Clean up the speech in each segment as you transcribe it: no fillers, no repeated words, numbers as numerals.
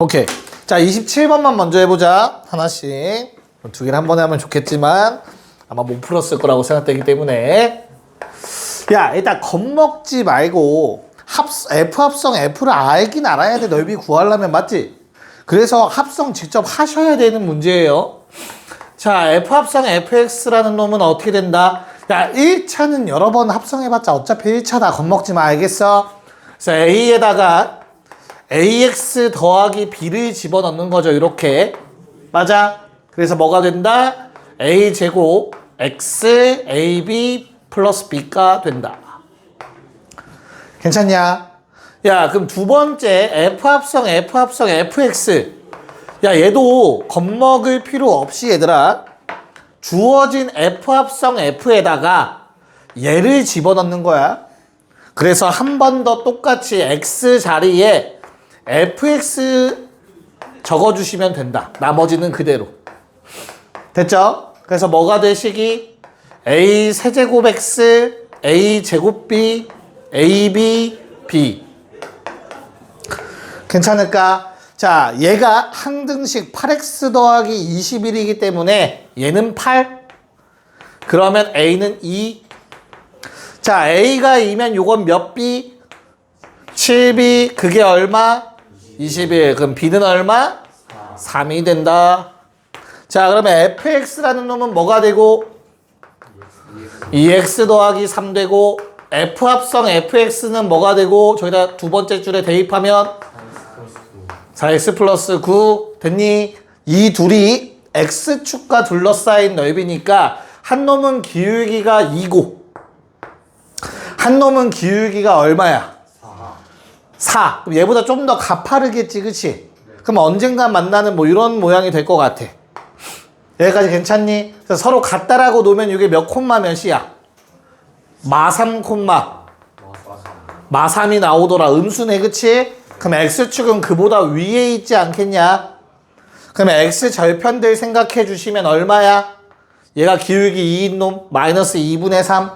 오케이. 자, 27번만 먼저 해보자. 하나씩. 두 개를 한 번에 하면 좋겠지만 아마 못 풀었을 거라고 생각되기 때문에. 야, 일단 겁먹지 말고 F 합성 F를 알긴 알아야 돼. 넓이 구하려면. 맞지? 그래서 합성 직접 하셔야 되는 문제예요. 자, F 합성 fx라는 놈은 어떻게 된다? 야, 1차는 여러 번 합성해봤자 어차피 1차다. 겁먹지 마. 알겠어? 그래서 A에다가 ax 더하기 b를 집어넣는 거죠. 이렇게. 맞아? 그래서 뭐가 된다? a제곱 x ab 플러스 b가 된다. 괜찮냐? 야, 그럼 두 번째 f 합성 fx. 야, 얘도 겁먹을 필요 없이 얘들아. 주어진 f 합성 f에다가 얘를 집어넣는 거야. 그래서 한 번 더 똑같이 x 자리에 fx 적어주시면 된다. 나머지는 그대로. 됐죠? 그래서 뭐가 되시기? a 세제곱 x, a 제곱 b, ab, b. 괜찮을까? 자, 얘가 항등식 8x 더하기 21이기 때문에 얘는 8. 그러면 a는 2. 자, a가 2면 요건 몇 b? 7b. 그게 얼마? 21. 그럼 b는 얼마? 3이 된다. 자, 그러면 fx라는 놈은 뭐가 되고? 2x 더하기 3 되고, f 합성 fx는 뭐가 되고, 저기다 두 번째 줄에 대입하면 4x 플러스 9 됐니? 이 둘이 x축과 둘러싸인 넓이니까 한 놈은 기울기가 2고 한 놈은 기울기가 얼마야? 4. 그럼 얘보다 좀 더 가파르겠지, 그치? 그럼 언젠가 만나는 뭐 이런 모양이 될 것 같아. 여기까지 괜찮니? 그래서 서로 같다라고 놓으면 이게 몇 콤마 몇이야? 마3 콤마. 마3이 나오더라. 음수네, 그치? 그럼 x축은 그보다 위에 있지 않겠냐? 그러면 x 절편들 생각해 주시면 얼마야? 얘가 기울기 2인 놈 마이너스 2분의 3.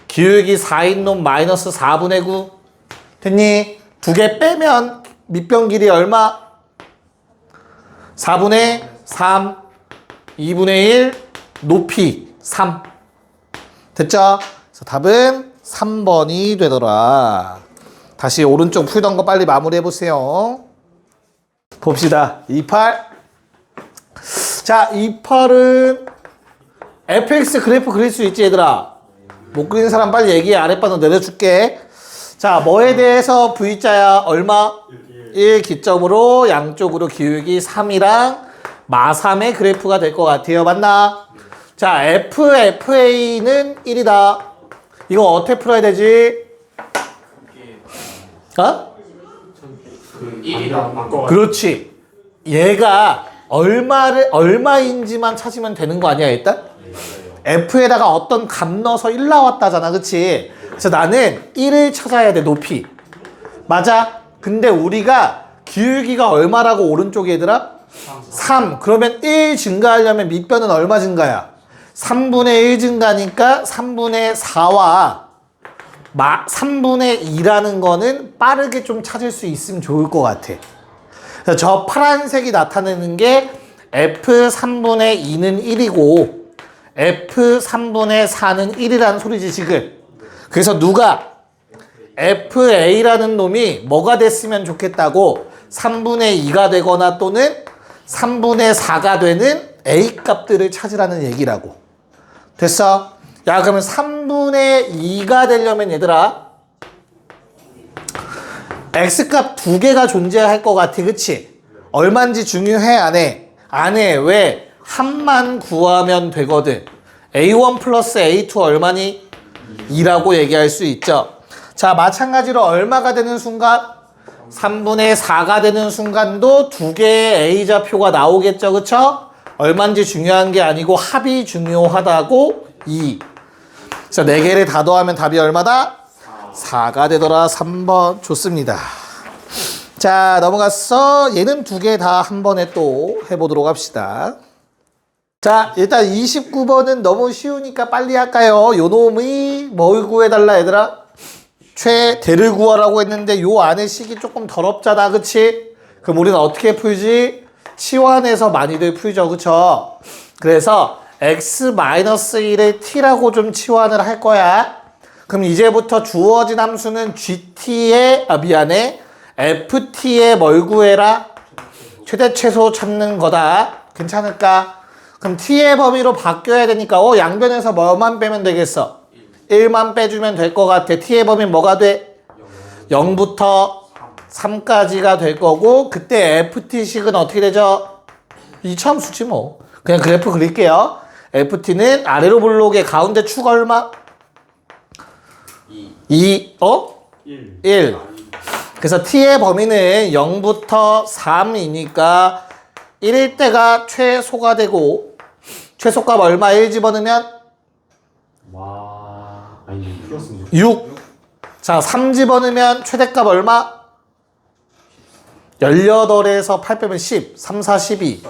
기울기 4인 놈 마이너스 4분의 9. 됐니? 두 개 빼면 밑변 길이 얼마? 4분의 3, 2분의 1, 높이 3. 됐죠? 그래서 답은 3번이 되더라. 다시 오른쪽 풀던 거 빨리 마무리해 보세요. 봅시다. 28. 자, 28은 fx 그래프 그릴 수 있지, 얘들아? 못 그리는 사람 빨리 얘기해. 아랫반으로 내려줄게. 자, 뭐에 대해서 V자야? 얼마? 1 기점으로 양쪽으로 기울기 3이랑 마3의 그래프가 될 것 같아요. 맞나? 자, FA는 1이다. 이거 어떻게 풀어야 되지? 어? 그렇지. 얘가 얼마인지만 찾으면 되는 거 아니야, 일단? F에다가 어떤 값 넣어서 1 나왔다잖아, 그치? 그래서 나는 1을 찾아야 돼, 높이. 맞아? 근데 우리가 기울기가 얼마라고 오른쪽에 얘들아? 3. 그러면 1 증가하려면 밑변은 얼마 증가야? 3분의 1 증가니까 3분의 4와 3분의 2라는 거는 빠르게 좀 찾을 수 있으면 좋을 것 같아. 그래서 저 파란색이 나타내는 게 F 3분의 2는 1이고 F 3분의 4는 1이라는 소리지, 지금. 그래서 누가 FA라는 놈이 뭐가 됐으면 좋겠다고 3분의 2가 되거나 또는 3분의 4가 되는 A 값들을 찾으라는 얘기라고. 됐어? 야, 그러면 3분의 2가 되려면 얘들아 X값 두 개가 존재할 것 같아, 그치? 얼마인지 중요해, 안 해? 안 해. 왜? 합만 구하면 되거든. A1 플러스 A2 얼마니? 2라고 얘기할 수 있죠. 자, 마찬가지로 얼마가 되는 순간? 3분의 4가 되는 순간도 두 개의 A좌표가 나오겠죠, 그쵸? 얼마인지 중요한 게 아니고 합이 중요하다고 2. 그래서 4개를 다 더하면 답이 얼마다? 4가 되더라. 3번. 좋습니다. 자, 넘어가서 얘는 두 개 다 한 번에 또 해보도록 합시다. 자, 일단 29번은 너무 쉬우니까 빨리 할까요? 요 놈이 뭘 구해달라, 얘들아? 최대를 구하라고 했는데 요 안에 식이 조금 더럽잖아, 그치? 그럼 우리는 어떻게 풀지? 치환해서 많이들 풀죠. 그쵸? 그래서 x-1을 t라고 좀 치환을 할 거야. 그럼 이제부터 주어진 함수는 gt의, ft의 뭘 구해라? 최대 최소 찾는 거다. 괜찮을까? 그럼 t의 범위로 바뀌어야 되니까 양변에서 뭐만 빼면 되겠어? 1만 빼주면 될 것 같아. t의 범위는 뭐가 돼? 0부터 3까지가 될 거고 그때 ft식은 어떻게 되죠? 이차함수지 뭐. 그냥 그래프 그릴게요. ft는 아래로 블록의 가운데 축 얼마? 2, 1. 그래서 t의 범위는 0부터 3이니까 1일 때가 최소가 되고 최소값 얼마? 1 집어넣으면? 아니, 6. 자, 3 집어넣으면 최대값 얼마? 18에서 8 빼면 10. 3, 4, 12.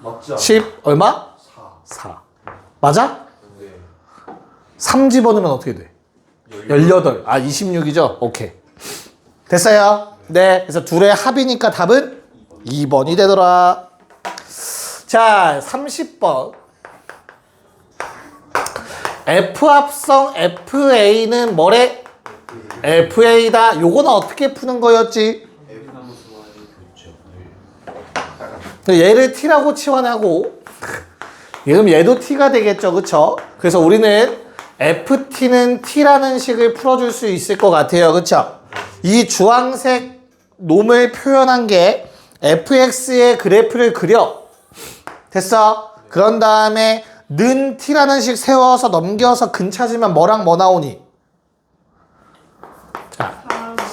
맞지? 10 얼마? 4. 맞아? 네. 3 집어넣으면 어떻게 돼? 18. 26이죠? 오케이. 됐어요? 네. 그래서 둘의 합이니까 답은 2번이 되더라. 자, 30번. F합성 FA는 뭐래? FA다. 요거는 어떻게 푸는 거였지? 얘를 T라고 치환하고 그럼 얘도 T가 되겠죠. 그쵸? 그래서 우리는 FT는 T라는 식을 풀어줄 수 있을 것 같아요. 그쵸? 이 주황색 놈을 표현한 게 fx의 그래프를 그려. 됐어? 그런 다음에 는 t라는 식 세워서 넘겨서 근 찾으면 뭐랑 뭐 나오니? 자,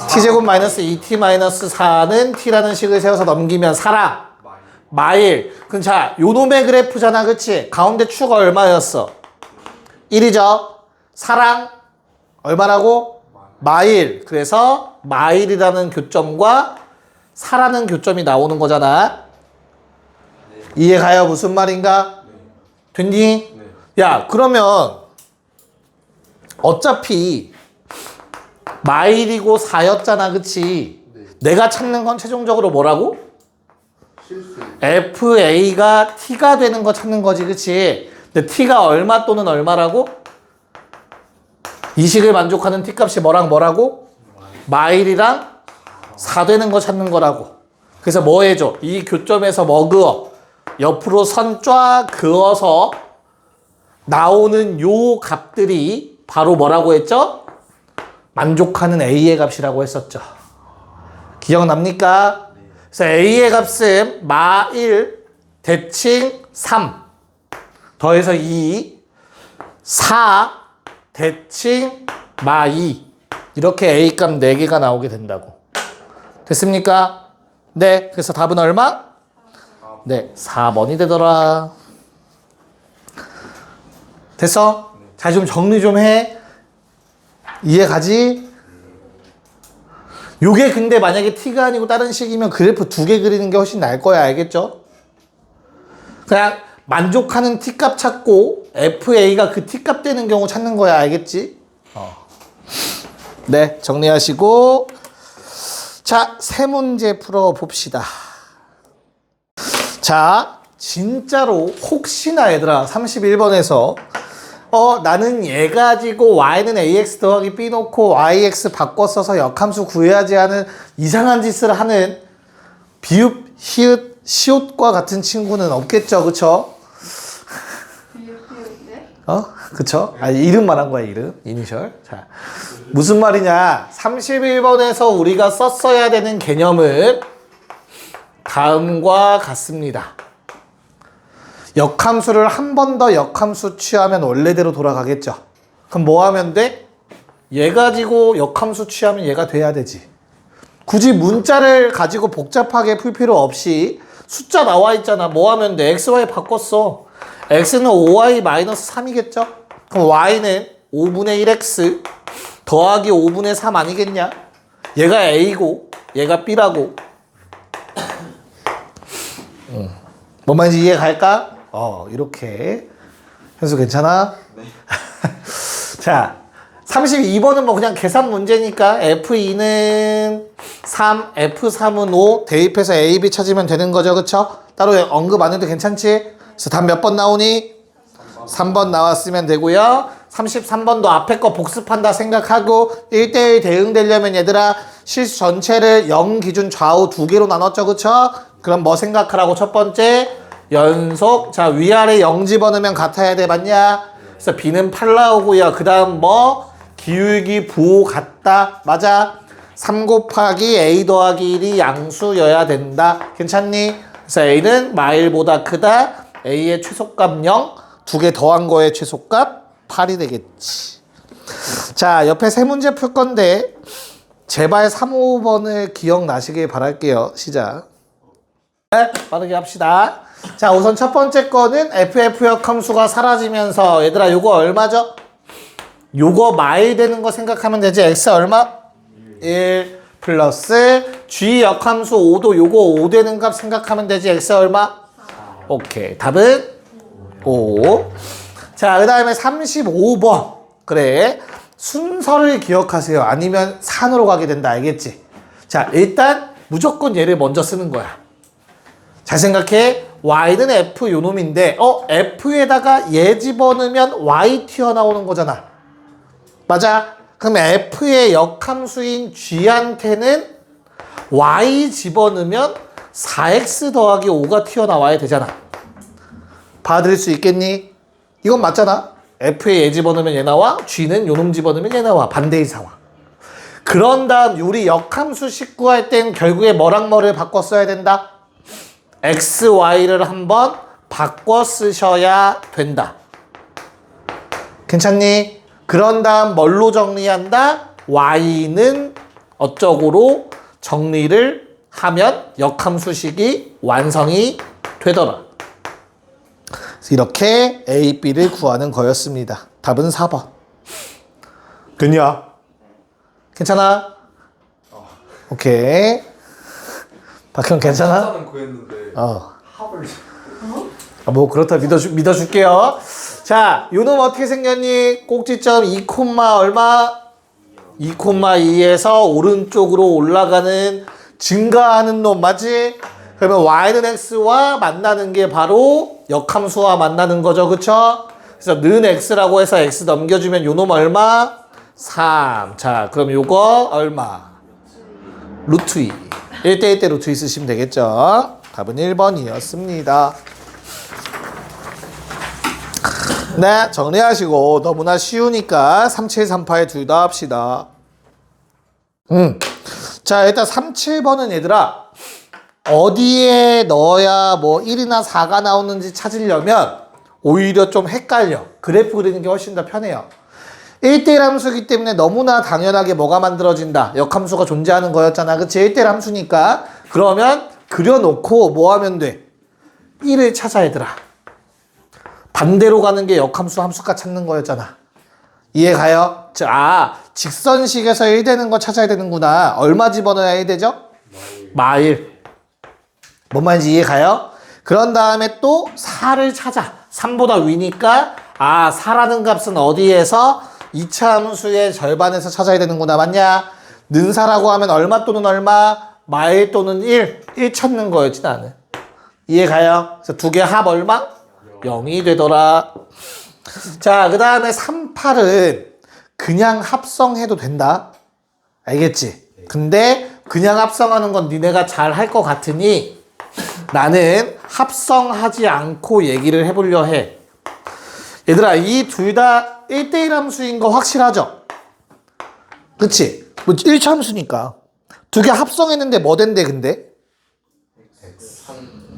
t제곱 마이너스 2t 마이너스 4는 t라는 식을 세워서 넘기면 4랑 마일. 그럼 자, 요 놈의 그래프잖아. 그치? 가운데 축 얼마였어? 1이죠? 4랑 얼마라고? 마일. 그래서 마일이라는 교점과 4라는 교점이 나오는 거잖아. 이해가요? 무슨 말인가? 됐니? 야, 그러면 어차피 마일이고 4였잖아. 그치? 내가 찾는 건 최종적으로 뭐라고? FA가 T가 되는 거 찾는 거지. 그치? 근데 T가 얼마 또는 얼마라고? 이 식을 만족하는 T값이 뭐라고? 마일이랑 4 되는 거 찾는 거라고. 그래서 뭐 해줘? 이 교점에서 뭐 그어? 옆으로 선 쫙 그어서 나오는 요 값들이 바로 뭐라고 했죠? 만족하는 A의 값이라고 했었죠. 기억납니까? 그래서 A의 값은 마1 대칭 3 더해서 2 4 대칭 마2 이렇게 A값 4개가 나오게 된다고. 됐습니까? 네. 그래서 답은 얼마? 네. 4번이 되더라. 됐어? 자, 좀 정리 좀 해. 이해 가지? 요게 근데 만약에 T가 아니고 다른 식이면 그래프 2개 그리는 게 훨씬 나을 거야. 알겠죠? 그냥 만족하는 T값 찾고 FA가 그 T값 되는 경우 찾는 거야. 알겠지? 네. 정리하시고 자, 세 문제 풀어봅시다. 자, 진짜로 혹시나 얘들아 31번에서 나는 얘 가지고 y는 ax 더하기 b 놓고 yx 바꿔 써서 역함수 구해야지 하는 이상한 짓을 하는 비읍, 히읗, 시옷과 같은 친구는 없겠죠. 그쵸? 그쵸? 이름만 한 거야, 이름. 이니셜. 자, 무슨 말이냐. 31번에서 우리가 썼어야 되는 개념은 다음과 같습니다. 역함수를 한 번 더 역함수 취하면 원래대로 돌아가겠죠. 그럼 뭐 하면 돼? 얘 가지고 역함수 취하면 얘가 돼야 되지. 굳이 문자를 가지고 복잡하게 풀 필요 없이 숫자 나와 있잖아. 뭐 하면 돼? xy 바꿨어. x는 5y-3이겠죠? 그럼 y는 5분의 1x 더하기 5분의 3 아니겠냐? 얘가 a고 얘가 b라고. 뭔 말인지 이해 갈까? 이렇게. 현수 괜찮아? 네. 자, 32번은 뭐 그냥 계산 문제니까 F2는 3, F3은 5 대입해서 A, B 찾으면 되는 거죠. 그쵸? 따로 언급 안 해도 괜찮지? 그래서 답 몇 번 나오니? 3번 나왔으면 되고요. 33번도 앞에 거 복습한다 생각하고 1대1 대응되려면 얘들아 실수 전체를 0 기준 좌우 두 개로 나눴죠. 그쵸? 그럼 뭐 생각하라고? 첫 번째 연속. 자, 위아래 0 집어넣으면 같아야 돼. 맞냐? 그래서 B는 8 나오고요. 그 다음 뭐? 기울기 부호 같다. 맞아? 3 곱하기 A 더하기 1이 양수여야 된다. 괜찮니? 그래서 A는 마일보다 크다. A의 최소값 0. 두 개 더한 거의 최소값 8이 되겠지. 자, 옆에 세 문제 풀 건데 제발 3, 5번을 기억나시길 바랄게요. 시작. 네, 빠르게 합시다. 자, 우선 첫 번째 거는 FF역 함수가 사라지면서 얘들아 요거 얼마죠? 요거 마일 되는 거 생각하면 되지. X 얼마? 1 플러스 G 역함수 5도 요거 5 되는 값 생각하면 되지. X 얼마? 오케이. 답은 5. 자, 그 다음에 35번. 그래. 순서를 기억하세요. 아니면 산으로 가게 된다. 알겠지? 자, 일단 무조건 얘를 먼저 쓰는 거야. 잘 생각해. Y는 F 요 놈인데 F에다가 얘 집어넣으면 Y 튀어나오는 거잖아. 맞아? 그럼 F의 역함수인 G한테는 Y 집어넣으면 4X 더하기 5가 튀어나와야 되잖아. 받아들일 수 있겠니? 이건 맞잖아. F에 얘 집어넣으면 얘 나와. G는 요놈 집어넣으면 얘 나와. 반대의 상황. 그런 다음 우리 역함수 식구할 땐 결국에 뭐랑 뭐를 바꿔 써야 된다? X, Y를 한번 바꿔 쓰셔야 된다. 괜찮니? 그런 다음 뭘로 정리한다? Y는 어쩌고로 정리를 하면 역함수식이 완성이 되더라. 이렇게 A, B를 구하는 거였습니다. 답은 4번. 됐냐? 괜찮아? 오케이. 박형 괜찮아? 합산은 구했는데 합을 뭐 그렇다 믿어줄게요. 자, 요놈 어떻게 생겼니? 꼭지점 2, 얼마? 2,2에서 오른쪽으로 올라가는 증가하는 놈 맞지? 그러면 Y는 X와 만나는 게 바로 역함수와 만나는 거죠. 그쵸? 그래서 는 X라고 해서 X 넘겨주면 요놈 얼마? 3. 자, 그럼 요거 얼마? 루트 2. 1대1 대 루트 2 쓰시면 되겠죠. 답은 1번이었습니다. 네, 정리하시고 너무나 쉬우니까 3738 둘 다 합시다. 자, 일단 37번은 얘들아 어디에 넣어야 뭐 1이나 4가 나오는지 찾으려면 오히려 좀 헷갈려. 그래프 그리는 게 훨씬 더 편해요. 1대1 함수이기 때문에 너무나 당연하게 뭐가 만들어진다? 역함수가 존재하는 거였잖아. 그치? 1대1 함수니까. 그러면 그려놓고 뭐 하면 돼? 1을 찾아 얘들아. 반대로 가는 게 역함수 함수가 찾는 거였잖아. 이해 가요? 자, 직선식에서 1 되는 거 찾아야 되는구나. 얼마 집어넣어야 1 되죠? 마일. 뭔 말인지 이해 가요? 그런 다음에 또 4를 찾아. 3보다 위니까 4라는 값은 어디에서? 2차 함수의 절반에서 찾아야 되는구나. 맞냐? 는 4라고 하면 얼마 또는 얼마? 마일 또는 1 찾는 거였지 나는. 이해 가요? 그래서 두 개 합 얼마? 0이 되더라. 자, 그 다음에 38은 그냥 합성해도 된다. 알겠지? 근데 그냥 합성하는 건 니네가 잘 할 것 같으니 나는 합성하지 않고 얘기를 해보려 해. 얘들아, 이 둘 다 1대1 함수인 거 확실하죠? 그치? 뭐 1차 함수니까. 두 개 합성했는데 뭐 된대 근데?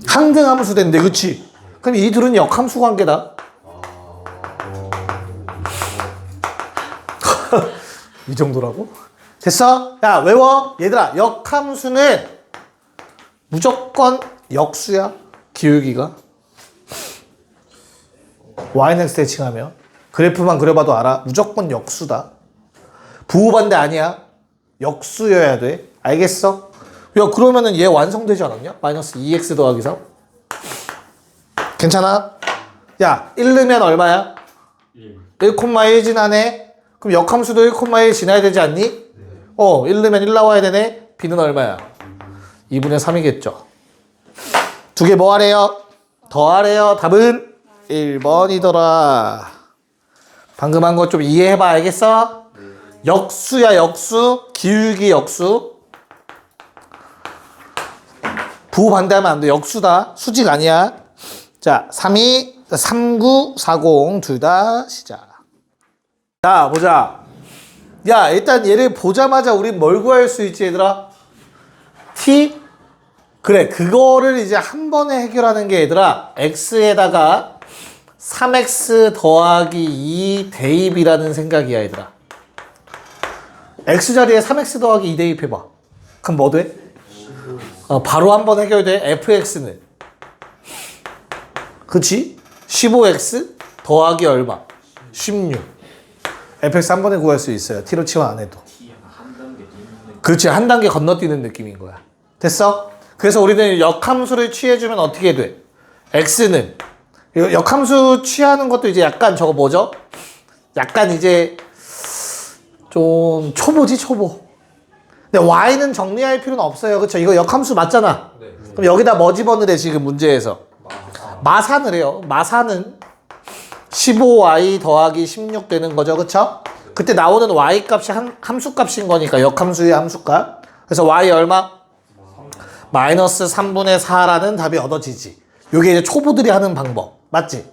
항등 함수 된대. 그치? 그럼 이 둘은 역함수 관계다. 이 정도라고? 됐어? 야, 외워. 얘들아, 역함수는 무조건 역수야. 기울기가. Y는 X 대칭하면. 그래프만 그려봐도 알아. 무조건 역수다. 부호반대 아니야. 역수여야 돼. 알겠어? 야, 그러면은 얘 완성되지 않았냐? 마이너스 2x 더하기 3. 괜찮아? 야, 1 넣으면 얼마야? 1,1 지나네? 그럼 역함수도 1,1 지나야 되지 않니? 1 넣으면 1 나와야 되네? b는 얼마야? 2분의 3이겠죠. 두 개 뭐 하래요? 더하래요. 답은 1번이더라. 방금 한 거 좀 이해해봐. 알겠어? 역수야 역수. 기울기 역수. 부호 반대하면 안 돼. 역수다. 수직 아니야. 자, 32, 39, 40 둘 다 시작. 자, 보자. 야, 일단 얘를 보자마자 우린 뭘 구할 수 있지, 얘들아? t? 그래, 그거를 이제 한 번에 해결하는 게 얘들아, x에다가 3x 더하기 2 대입이라는 생각이야, 얘들아. x 자리에 3x 더하기 2 대입해봐. 그럼 뭐 돼? 바로 한 번 해결돼. fx는 그치? 15x 더하기 얼마? 16. fx 한 번에 구할 수 있어요. t로 치환 안 해도. 그렇지. 한 단계 건너뛰는 느낌인 거야. 됐어? 그래서 우리는 역함수를 취해주면 어떻게 돼? x는 역함수 취하는 것도 이제 약간 저거 뭐죠? 약간 이제 좀 초보지 초보. 근데 y는 정리할 필요는 없어요. 그쵸? 이거 역함수 맞잖아. 네. 그럼 여기다 뭐 집어넣으래 지금 문제에서? 마산을 해요. 마산은 15y 더하기 16 되는 거죠. 그쵸? 그때 나오는 y 값이 함수 값인 거니까 역함수의 함수값. 그래서 y 얼마? 마이너스 3분의 4라는 답이 얻어지지. 요게 이제 초보들이 하는 방법. 맞지?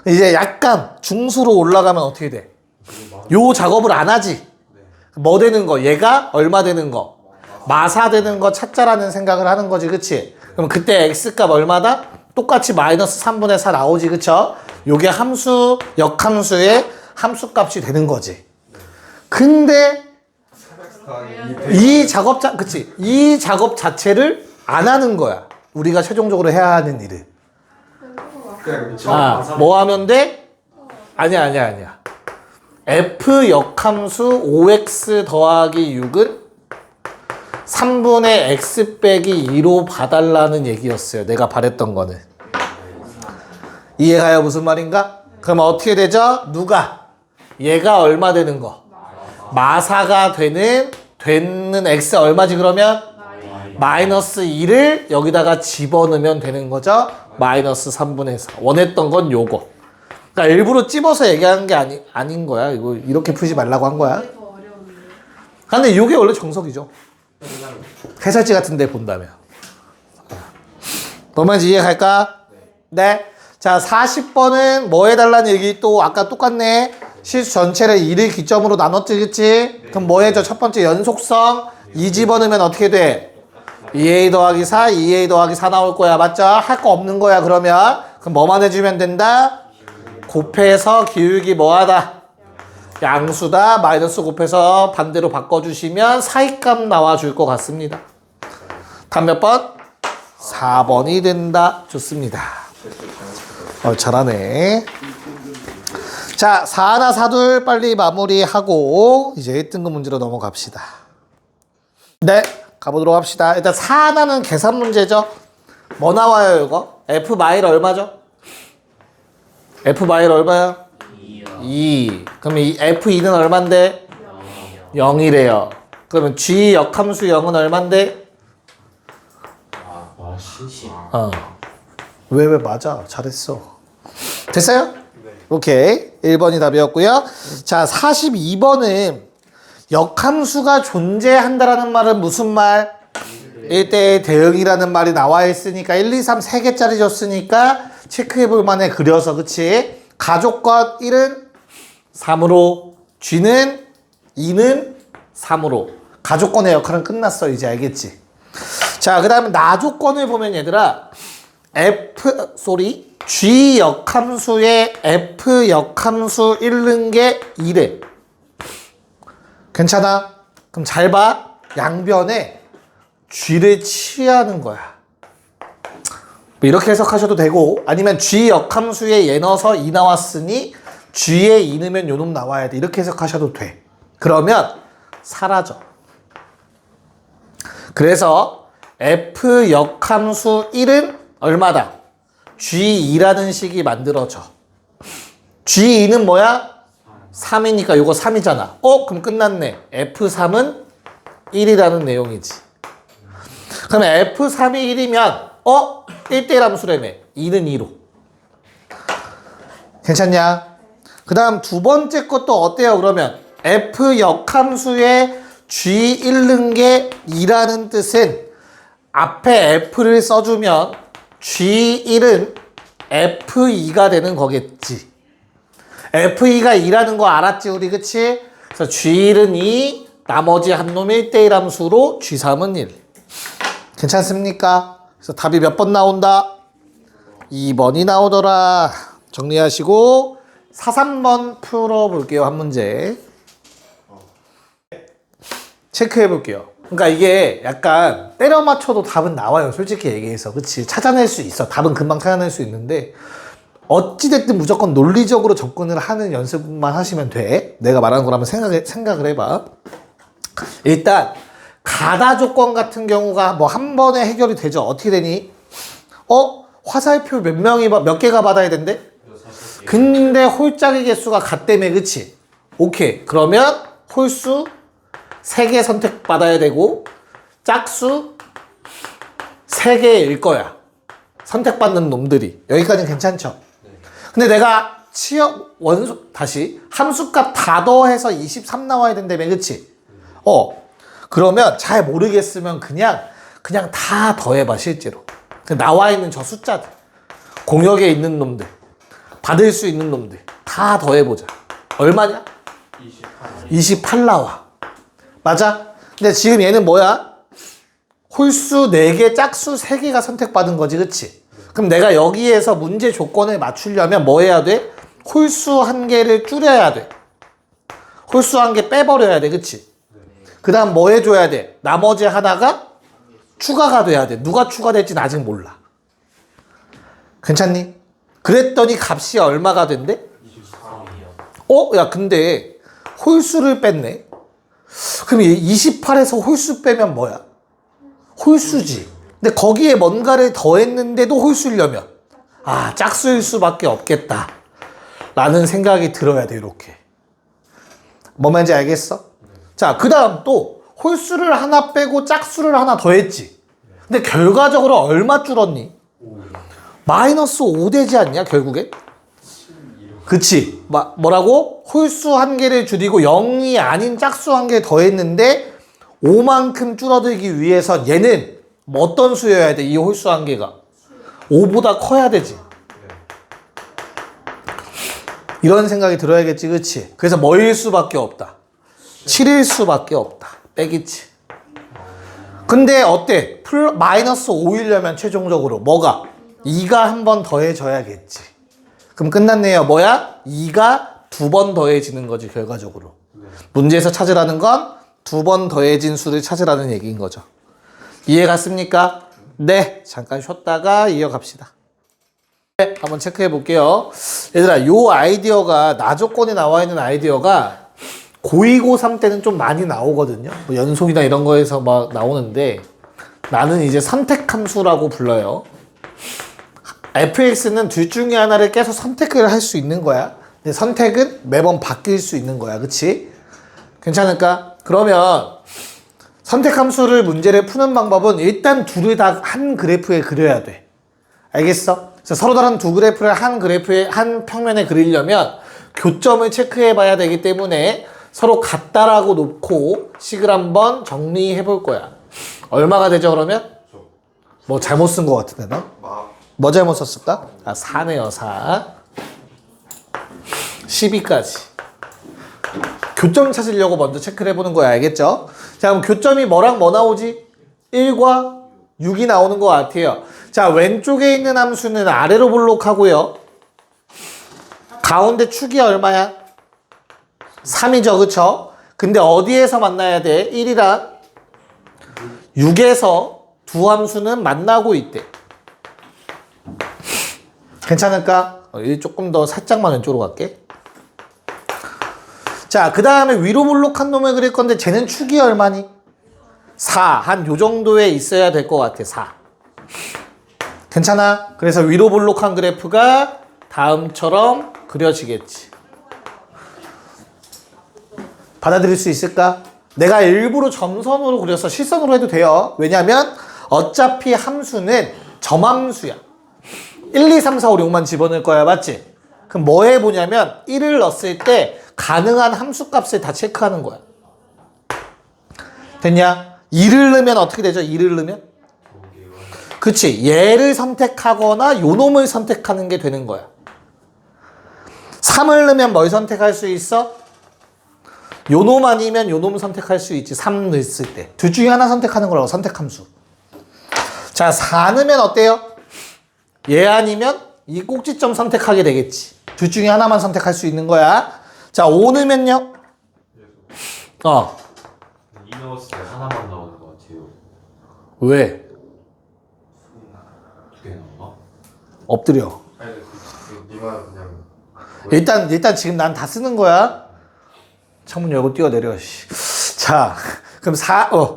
이제 약간 중수로 올라가면 어떻게 돼? 요 작업을 안 하지. 뭐 되는 거? 얘가 얼마 되는 거? 마사 되는 거 찾자라는 생각을 하는 거지. 그치? 그럼 그때 x값 얼마다? 똑같이 마이너스 3분의 4 나오지. 그쵸? 요게 함수, 역함수의 함수값이 되는 거지. 근데 이 작업 그치? 이 작업 자체를 안 하는 거야. 우리가 최종적으로 해야 하는 일을. 뭐 하면 돼? 아니야. f 역함수 5x 더하기 6은 3분의 x 빼기 2로 봐달라는 얘기였어요. 내가 바랬던 거는. 이해가요? 무슨 말인가? 그럼 어떻게 되죠? 누가? 얘가 얼마 되는 거? 마사가 되는 x 얼마지 그러면? 마이너스 2를 여기다가 집어넣으면 되는 거죠? 마이너스 3분의 4. 원했던 건 요거. 그러니까 일부러 찝어서 얘기하는 게 아닌 거야. 이거 이렇게 풀지 말라고 한 거야. 근데 요게 원래 정석이죠. 해설지 같은 데 본다면. 너만지 이해갈까? 네. 자, 40번은 뭐 해달라는 얘기 또 아까 똑같네. 실수 전체를 2를 기점으로 나눴지, 그치? 그럼 뭐 해줘? 첫 번째 연속성 2 집어넣으면 어떻게 돼? 2a 더하기 4, 2a 더하기 4 나올 거야. 맞죠? 할 거 없는 거야, 그러면. 그럼 뭐만 해주면 된다? 곱해서 기울기 뭐하다? 양수다. 마이너스 곱해서 반대로 바꿔주시면 사이값 나와줄 것 같습니다. 답 몇 번? 4번이 된다. 좋습니다. 잘하네. 자, 4나 4둘 빨리 마무리하고 이제 1등급 문제로 넘어갑시다. 네, 가보도록 합시다. 일단 4나는 계산 문제죠. 뭐 나와요, 이거? f 마일 얼마죠? f 마일 얼마야? 2. 그럼 이 f2는 얼만데? 0이래요. 그러면 g 역함수 0은 얼만데? 왜 맞아. 잘했어. 됐어요? 네. 오케이. 1번이 답이었고요. 자, 42번은 역함수가 존재한다라는 말은 무슨 말? 1대1 대응이라는 말이 나와 있으니까 1, 2, 3 3개짜리 줬으니까 체크해 볼 만해. 그려서. 그치? 가족권 1은 3으로, G는 2는 3으로. 가족권의 역할은 끝났어. 이제 알겠지? 자, 그 다음에 나조건을 보면 얘들아 G 역함수에 F 역함수 잃는 게 2래. 괜찮아? 그럼 잘 봐. 양변에 G를 취하는 거야. 이렇게 해석하셔도 되고, 아니면 G 역함수에 얘 넣어서 2 나왔으니 G에 2 넣으면 요놈 나와야 돼. 이렇게 해석하셔도 돼. 그러면 사라져. 그래서 F 역함수 1은 얼마다? G2라는 식이 만들어져. G2는 뭐야? 3이니까 요거 3이잖아. 그럼 끝났네. F3은 1이라는 내용이지. 그러면 F3이 1이면 1대1 함수라며. 2는 2로. 괜찮냐? 그 다음 두 번째 것도 어때요? 그러면 F 역함수에 G 잃는 게 2라는 뜻은 앞에 F를 써주면 G1은 F2가 되는 거겠지. F2가 2라는 거 알았지 우리 그치? 그래서 G1은 2, 나머지 한 놈 1대1 함수로 G3은 1. 괜찮습니까? 그래서 답이 몇 번 나온다? 2번이 나오더라. 정리하시고 4, 3번 풀어볼게요. 한 문제. 체크해볼게요. 그러니까 이게 약간 때려 맞춰도 답은 나와요. 솔직히 얘기해서. 그치? 찾아낼 수 있어. 답은 금방 찾아낼 수 있는데 어찌됐든 무조건 논리적으로 접근을 하는 연습만 하시면 돼. 내가 말하는 걸 한번 생각을 해봐. 일단 가다 조건 같은 경우가 뭐 한 번에 해결이 되죠. 어떻게 되니? 화살표 몇 개가 받아야 된대? 근데 홀짝의 개수가 같다며. 그치? 오케이. 그러면 홀수 3개 선택받아야 되고 짝수 3개일 거야. 선택받는 놈들이. 여기까지는 괜찮죠? 근데 내가 다시 함수값 다 더해서 23 나와야 된다며. 그치? 그러면 잘 모르겠으면 그냥 다 더해봐. 실제로 나와 있는 저 숫자들, 공역에 있는 놈들, 받을 수 있는 놈들 다 더해보자. 얼마냐? 28 나와. 맞아? 근데 지금 얘는 뭐야? 홀수 4개, 짝수 3개가 선택받은 거지. 그치? 그럼 내가 여기에서 문제 조건을 맞추려면 뭐 해야 돼? 홀수 1개를 줄여야 돼. 홀수 1개 빼버려야 돼. 그치? 그 다음 뭐 해줘야 돼? 나머지 하나가 추가가 돼야 돼. 누가 추가될지는 아직 몰라. 괜찮니? 그랬더니 값이 얼마가 된대? 23이요. 야 근데 홀수를 뺐네. 그럼 28에서 홀수 빼면 뭐야? 홀수지. 근데 거기에 뭔가를 더했는데도 홀수려면 짝수일 수밖에 없겠다 라는 생각이 들어야 돼. 이렇게. 뭔 말인지 알겠어? 자, 그 다음 또 홀수를 하나 빼고 짝수를 하나 더했지. 근데 결과적으로 얼마 줄었니? 마이너스 5 되지 않냐 결국에? 그치? 뭐라고? 홀수 1개를 줄이고 0이 아닌 짝수 1개 더했는데 5만큼 줄어들기 위해서 얘는 어떤 수여야 돼? 이 홀수 1개가 5보다 커야 되지. 이런 생각이 들어야겠지. 그치? 그래서 뭐일 수밖에 없다? 7일 수밖에 없다. 빼기치. 근데 어때? 마이너스 5이려면 최종적으로 뭐가? 2가 한 번 더해져야겠지. 그럼 끝났네요. 뭐야? 2가 2번 더해지는 거지 결과적으로. 문제에서 찾으라는 건 2번 더해진 수를 찾으라는 얘기인 거죠. 이해 갔습니까? 네. 잠깐 쉬었다가 이어갑시다. 네, 한번 체크해 볼게요. 얘들아, 요 아이디어가 나조건에 나와 있는 아이디어가 고2, 고3 때는 좀 많이 나오거든요. 뭐 연속이나 이런 거에서 막 나오는데 나는 이제 선택함수라고 불러요. fx는 둘 중에 하나를 계속 선택을 할 수 있는 거야. 근데 선택은 매번 바뀔 수 있는 거야. 그치? 괜찮을까? 그러면 선택함수를 문제를 푸는 방법은 일단 둘을 다 한 그래프에 그려야 돼. 알겠어? 그래서 서로 다른 두 그래프를 한 그래프에 한 평면에 그리려면 교점을 체크해 봐야 되기 때문에 서로 같다라고 놓고 식을 한번 정리해 볼 거야. 얼마가 되죠 그러면? 뭐 잘못 쓴 거 같은데 너? 뭐 잘못 썼을까? 4네요 4. 12까지. 교점 찾으려고 먼저 체크를 해보는 거야. 알겠죠? 자, 그럼 교점이 뭐랑 뭐 나오지? 1과 6이 나오는 것 같아요. 자, 왼쪽에 있는 함수는 아래로 볼록하고요. 가운데 축이 얼마야? 3이죠. 그쵸? 근데 어디에서 만나야 돼? 1이랑 6에서 두 함수는 만나고 있대. 괜찮을까? 조금 더 살짝만 왼쪽으로 갈게. 자, 그 다음에 위로 볼록한 놈을 그릴 건데 쟤는 축이 얼마니? 4. 한 요 정도에 있어야 될 것 같아. 4. 괜찮아? 그래서 위로 볼록한 그래프가 다음처럼 그려지겠지. 받아들일 수 있을까? 내가 일부러 점선으로 그려서 실선으로 해도 돼요. 왜냐면 어차피 함수는 점함수야. 1, 2, 3, 4, 5, 6만 집어넣을 거야. 맞지? 그럼 뭐 해보냐면 1을 넣었을 때 가능한 함수값을 다 체크하는 거야. 됐냐? 2를 넣으면 어떻게 되죠? 2를 넣으면? 그치. 얘를 선택하거나 요놈을 선택하는 게 되는 거야. 3을 넣으면 뭘 선택할 수 있어? 요놈 아니면 요놈 선택할 수 있지. 3 넣었을 때. 둘 중에 하나 선택하는 거라고. 선택함수. 자, 4 넣으면 어때요? 얘 아니면 이 꼭지점 선택하게 되겠지. 둘 중에 하나만 선택할 수 있는 거야. 자, 5 넣으면요? 2 넣었을 때 하나만 나오는 것 같아요. 왜? 2개 나와? 엎드려. 아니 니만 그냥 일단 지금 난 다 쓰는 거야. 창문 열고 뛰어내려. 자, 그럼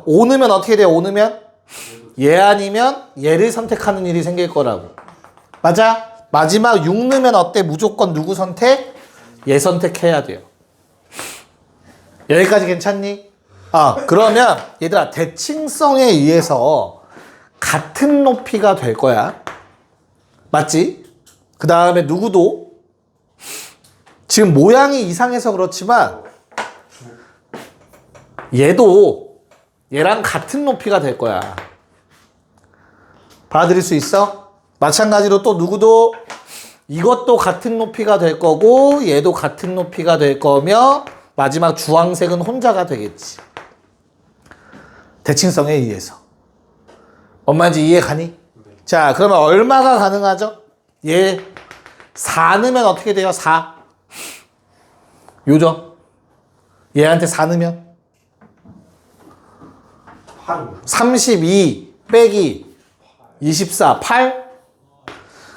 5 넣으면 어떻게 돼요? 5 넣으면? 얘 아니면 얘를 선택하는 일이 생길 거라고. 맞아? 마지막 6 넣으면 어때? 무조건 누구 선택? 얘 선택해야 돼요. 여기까지 괜찮니? 그러면 얘들아 대칭성에 의해서 같은 높이가 될 거야. 맞지? 그 다음에 누구도 지금 모양이 이상해서 그렇지만 얘도 얘랑 같은 높이가 될 거야. 받아들일 수 있어? 마찬가지로 또 누구도 이것도 같은 높이가 될 거고 얘도 같은 높이가 될 거며 마지막 주황색은 혼자가 되겠지. 대칭성에 의해서. 뭔 말인지 이해 가니? 자, 그러면 얼마가 가능하죠? 얘 4 넣으면 어떻게 돼요? 4. 요죠? 얘한테 4 넣으면 8. 32 빼기 24, 8.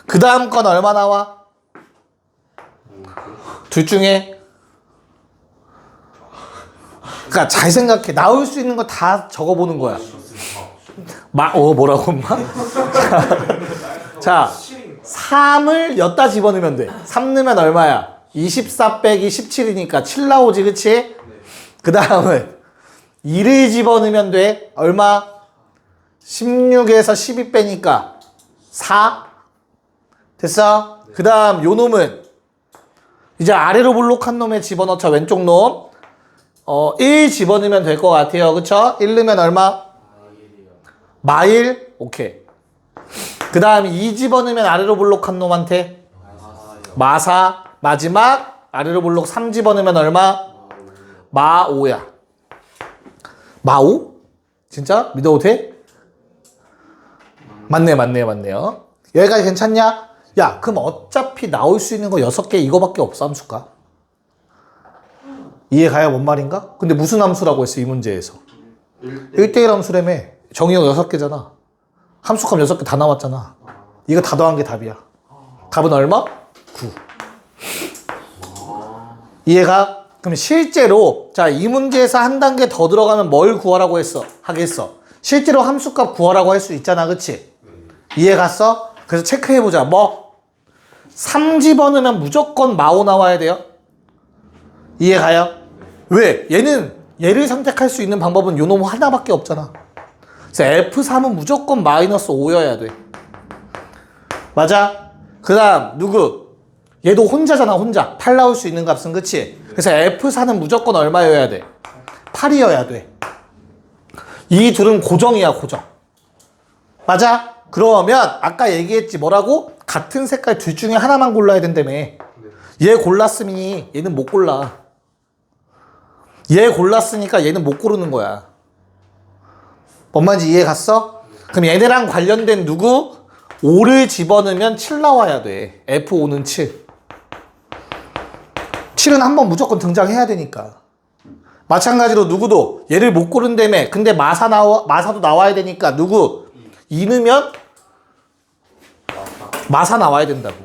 그 다음 건 얼마 나와? 둘 중에 그러니까 잘 생각해. 나올 수 있는 거 다 적어보는 거야. 뭐라고 엄마? 자, 3을 엿다 집어넣으면 돼. 3 넣으면 얼마야? 24 빼기 17이니까 7 나오지, 그치? 그 다음은 2를 집어넣으면 돼. 얼마? 16에서 12 빼니까 4. 됐어? 그 다음 요 놈은 이제 아래로 볼록한 놈에 집어넣자. 왼쪽 놈. 1 집어넣으면 될 것 같아요. 그쵸? 1 넣으면 얼마? 마일. 오케이. 그 다음 2 집어넣으면 아래로 볼록한 놈한테 마사. 마지막 아래로 볼록 3 집어넣으면 얼마? 마오야. 마오? 진짜? 믿어도 돼? 맞네요. 여기까지 괜찮냐? 야, 그럼 어차피 나올 수 있는 거 6개 이거밖에 없어, 함수가. 이해가야 뭔 말인가? 근데 무슨 함수라고 했어, 이 문제에서? 1대1 함수라며. 정의역 6개잖아. 함수값 6개 다 나왔잖아. 이거 다 더한 게 답이야. 답은 얼마? 9. 이해가? 그럼 실제로 자, 이 문제에서 한 단계 더 들어가면 뭘 구하라고 하겠어? 실제로 함수값 구하라고 할 수 있잖아. 그치? 이해 갔어? 그래서 체크해보자. 뭐? 3 집어넣으면 무조건 마오 나와야 돼요. 이해 가요? 왜? 얘를 선택할 수 있는 방법은 요 놈 하나밖에 없잖아. 그래서 F3은 무조건 마이너스 5여야 돼. 맞아? 그 다음 누구? 얘도 혼자잖아. 혼자. 8 나올 수 있는 값은. 그치? 그래서 F4는 무조건 얼마여야 돼? 8이어야 돼. 이 둘은 고정이야. 고정. 맞아? 그러면 아까 얘기했지. 뭐라고? 같은 색깔 둘 중에 하나만 골라야 된다며. 얘 골랐으니 얘는 못 골라. 얘 골랐으니까 얘는 못 고르는 거야. 뭔 말인지 이해 갔어? 그럼 얘네랑 관련된 누구? 5를 집어넣으면 7 나와야 돼. F5는 7. 7은 한번 무조건 등장해야 되니까. 마찬가지로 누구도 얘를 못 고른다며. 근데 마사도 나와야 되니까 누구? 2 넣으면 마사 나와야 된다고.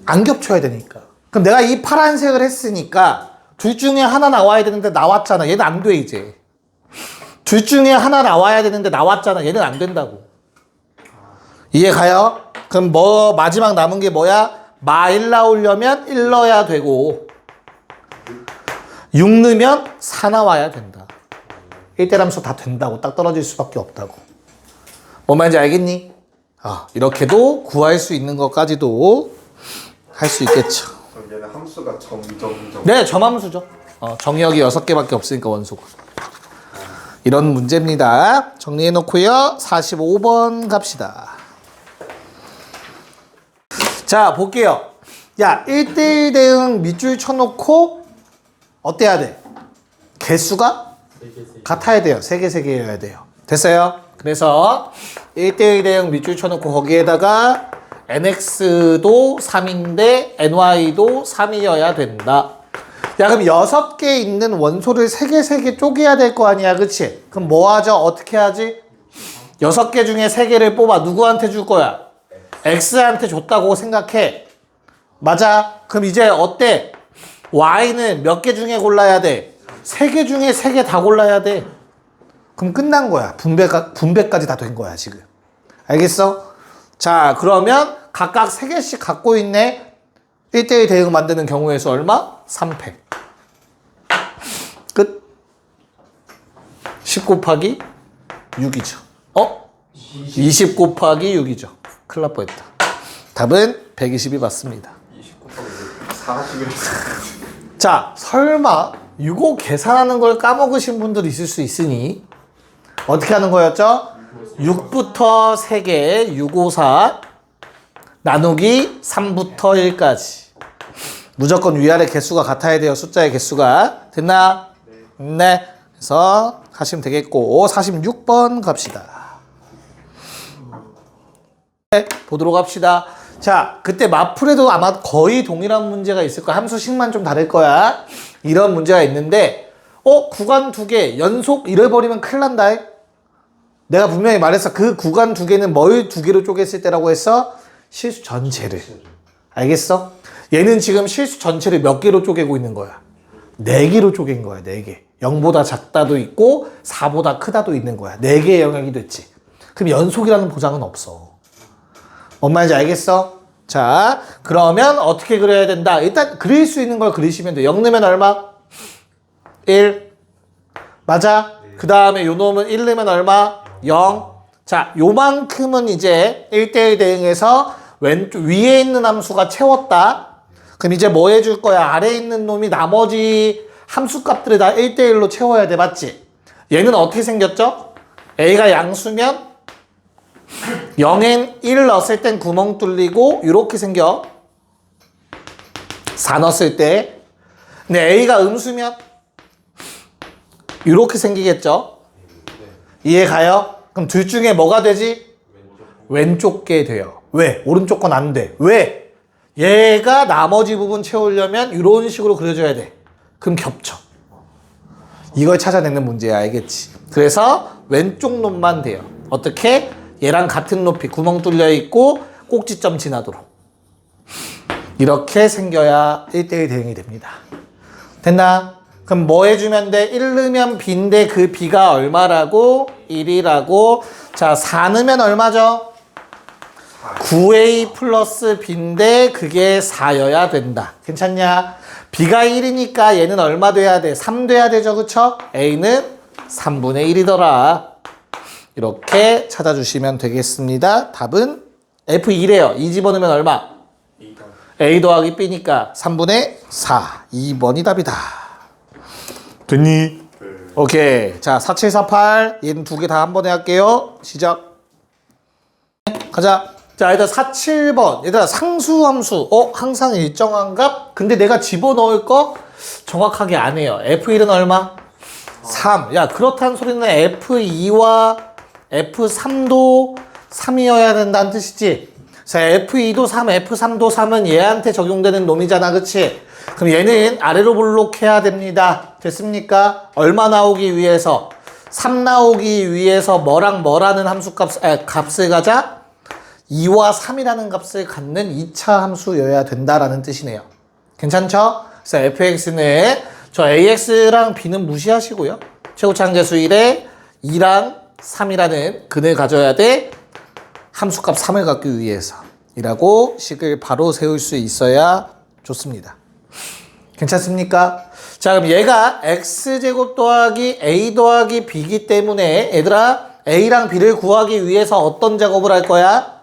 안 겹쳐야 되니까. 그럼 내가 이 파란색을 했으니까 둘 중에 하나 나와야 되는데 나왔잖아. 얘는 안 돼 이제. 둘 중에 하나 나와야 되는데 나왔잖아. 얘는 안 된다고. 이해 가요? 그럼 뭐 마지막 남은 게 뭐야? 마 1 나오려면 1 넣어야 되고 6 넣으면 4 나와야 된다. 1대1 함수 다 된다고 딱 떨어질 수밖에 없다고. 뭔 말인지 알겠니? 이렇게도 구할 수 있는 것까지도 할 수 있겠죠. 그럼 얘는 함수가 점. 네, 점함수죠. 정의역이 6개밖에 없으니까 원소가. 이런 문제입니다. 정리해 놓고요. 45번 갑시다. 자, 볼게요. 야, 1대1 대응 밑줄 쳐놓고 어때야 돼? 개수가 같아야 돼요. 3개여야 돼요. 됐어요? 그래서 1대1 대응 밑줄 쳐놓고 거기에다가 nx도 3인데 ny도 3이어야 된다. 야, 그럼 6개 있는 원소를 3개 쪼개야 될 거 아니야, 그치? 그럼 뭐 하죠? 어떻게 하지? 6개 중에 3개를 뽑아. 누구한테 줄 거야? x한테 줬다고 생각해. 맞아? 그럼 이제 어때? y는 몇 개 중에 골라야 돼? 3개 중에 3개 다 골라야 돼. 그럼 끝난 거야. 분배까지 다 된 거야, 지금. 알겠어? 자, 그러면 각각 3개씩 갖고 있네. 1대1 대응 만드는 경우의 수 얼마? 3패. 끝. 10 곱하기 6이죠. 20 곱하기 6이죠. 큰일 날 뻔했다. 답은 120이 맞습니다. 20 곱하기 40이라서. 자, 설마 이거 계산하는 걸 까먹으신 분들 있을 수 있으니 어떻게 하는 거였죠? 6부터 3개, 6, 5, 4 나누기 3부터 1까지. 무조건 위아래 개수가 같아야 돼요. 숫자의 개수가. 됐나? 네. 그래서 하시면 되겠고 46번 갑시다. 네, 보도록 합시다. 자, 그때 마풀에도 아마 거의 동일한 문제가 있을 거야. 함수식만 좀 다를 거야. 이런 문제가 있는데 구간 2개 연속 잃어버리면 큰일 난다. 내가 분명히 말했어. 그 구간 2개는 뭘 2개로 쪼갰을 때라고 했어? 실수 전체를. 알겠어? 얘는 지금 실수 전체를 몇 개로 쪼개고 있는 거야? 4개로 쪼갠 거야. 4개. 0보다 작다도 있고 4보다 크다도 있는 거야. 4개의 영역이 됐지. 그럼 연속이라는 보장은 없어. 뭔 말인지 알겠어? 자, 그러면 어떻게 그려야 된다? 일단 그릴 수 있는 걸 그리시면 돼. 0 넣으면 얼마? 1. 맞아? 그 다음에 요 놈은 1 넣으면 얼마? 0. 자, 요만큼은 이제 1대1 대응해서 왼쪽 위에 있는 함수가 채웠다. 그럼 이제 뭐 해줄 거야? 아래에 있는 놈이 나머지 함수값들을 다 1대1로 채워야 돼. 맞지? 얘는 어떻게 생겼죠? A가 양수면 0엔 1 넣었을 땐 구멍 뚫리고 이렇게 생겨. 4 넣었을 때. 근데 A가 음수면 이렇게 생기겠죠? 이해 가요? 그럼 둘 중에 뭐가 되지? 왼쪽 게 돼요. 왜? 오른쪽 건 안 돼. 왜? 얘가 나머지 부분 채우려면 이런 식으로 그려줘야 돼. 그럼 겹쳐. 이걸 찾아내는 문제야. 알겠지? 그래서 왼쪽 놈만 돼요. 어떻게? 얘랑 같은 높이 구멍 뚫려 있고 꼭지점 지나도록. 이렇게 생겨야 1대1 대응이 됩니다. 됐나? 그럼 뭐 해주면 돼? 1 넣으면 B인데 그 B가 얼마라고? 1이라고. 자, 4 넣으면 얼마죠? 9A 플러스 B인데 그게 4여야 된다. 괜찮냐? B가 1이니까 얘는 얼마 돼야 돼? 3 돼야 되죠. 그쵸? A는 3분의 1이더라. 이렇게 찾아주시면 되겠습니다. 답은 F2래요. 2 집어넣으면 얼마? A 더하기 B니까 3분의 4. 2번이 답이다. 됐니? 오케이. 자, 4748. 얘는 2개 다 한 번에 할게요. 시작. 가자. 자, 일단 47번. 얘들아, 상수함수. 항상 일정한 값? 근데 내가 집어넣을 거 정확하게 안 해요. F1은 얼마? 3. 야, 그렇다는 소리는 F2와 F3도 3이어야 된다는 뜻이지. 자, F2도 3, F3도 3은 얘한테 적용되는 놈이잖아. 그치? 그럼 얘는 아래로 볼록해야 됩니다. 됐습니까? 얼마 나오기 위해서? 3 나오기 위해서 뭐랑 뭐라는 값을 가자? 2와 3이라는 값을 갖는 2차 함수여야 된다라는 뜻이네요. 괜찮죠? 그래서 fx는 저 ax랑 b는 무시하시고요. 최고차항계수 1에 2랑 3이라는 근을 가져야 돼. 함수값 3을 갖기 위해서 이라고 식을 바로 세울 수 있어야 좋습니다. 괜찮습니까? 자, 그럼 얘가 x제곱 더하기 a 더하기 b이기 때문에 얘들아 a랑 b를 구하기 위해서 어떤 작업을 할 거야?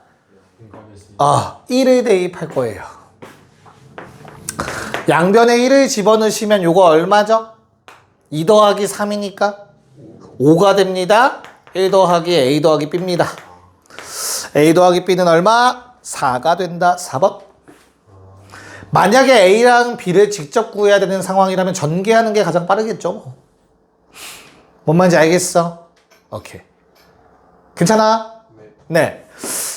1을 대입할 거예요. 양변에 1을 집어넣으시면 요거 얼마죠? 2 더하기 3이니까 5가 됩니다. 1 더하기 a 더하기 b입니다. a 더하기 b는 얼마? 4가 된다. 4번. 만약에 a랑 b를 직접 구해야 되는 상황이라면 전개하는 게 가장 빠르겠죠. 뭔 말인지 알겠어? 오케이. 괜찮아? 네.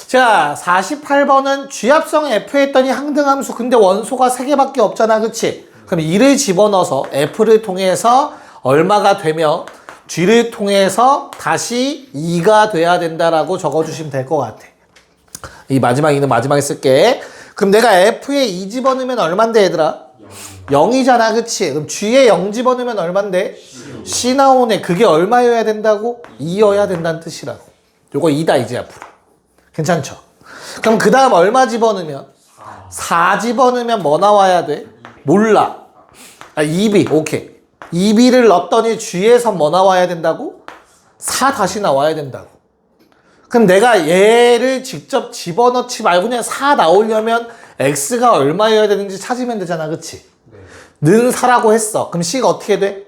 자, 48번은 쥐합성 f 했더니 항등함수. 근데 원소가 3개밖에 없잖아. 그치? 그럼 2를 집어넣어서 f를 통해서 얼마가 되면 g를 통해서 다시 2가 돼야 된다라고 적어주시면 될 것 같아. 이 마지막 2는 마지막에 쓸게. 그럼 내가 f에 2 집어넣으면 얼만데 얘들아? 0이잖아. 그치? 그럼 g에 0 집어넣으면 얼만데? C 나오네. 그게 얼마여야 된다고? 2여야 된다는 뜻이라고. 요거 2다 이제 앞으로. 괜찮죠? 그럼 그 다음 얼마 집어넣으면? 4 집어넣으면 뭐 나와야 돼? 몰라. 2b. 오케이. 2b를 넣었더니 g에서 뭐 나와야 된다고? 4 다시 나와야 된다고. 그럼 내가 얘를 직접 집어넣지 말고 그냥 4 나오려면 x가 얼마여야 되는지 찾으면 되잖아. 그치? 는 4라고 했어. 그럼 c가 어떻게 돼?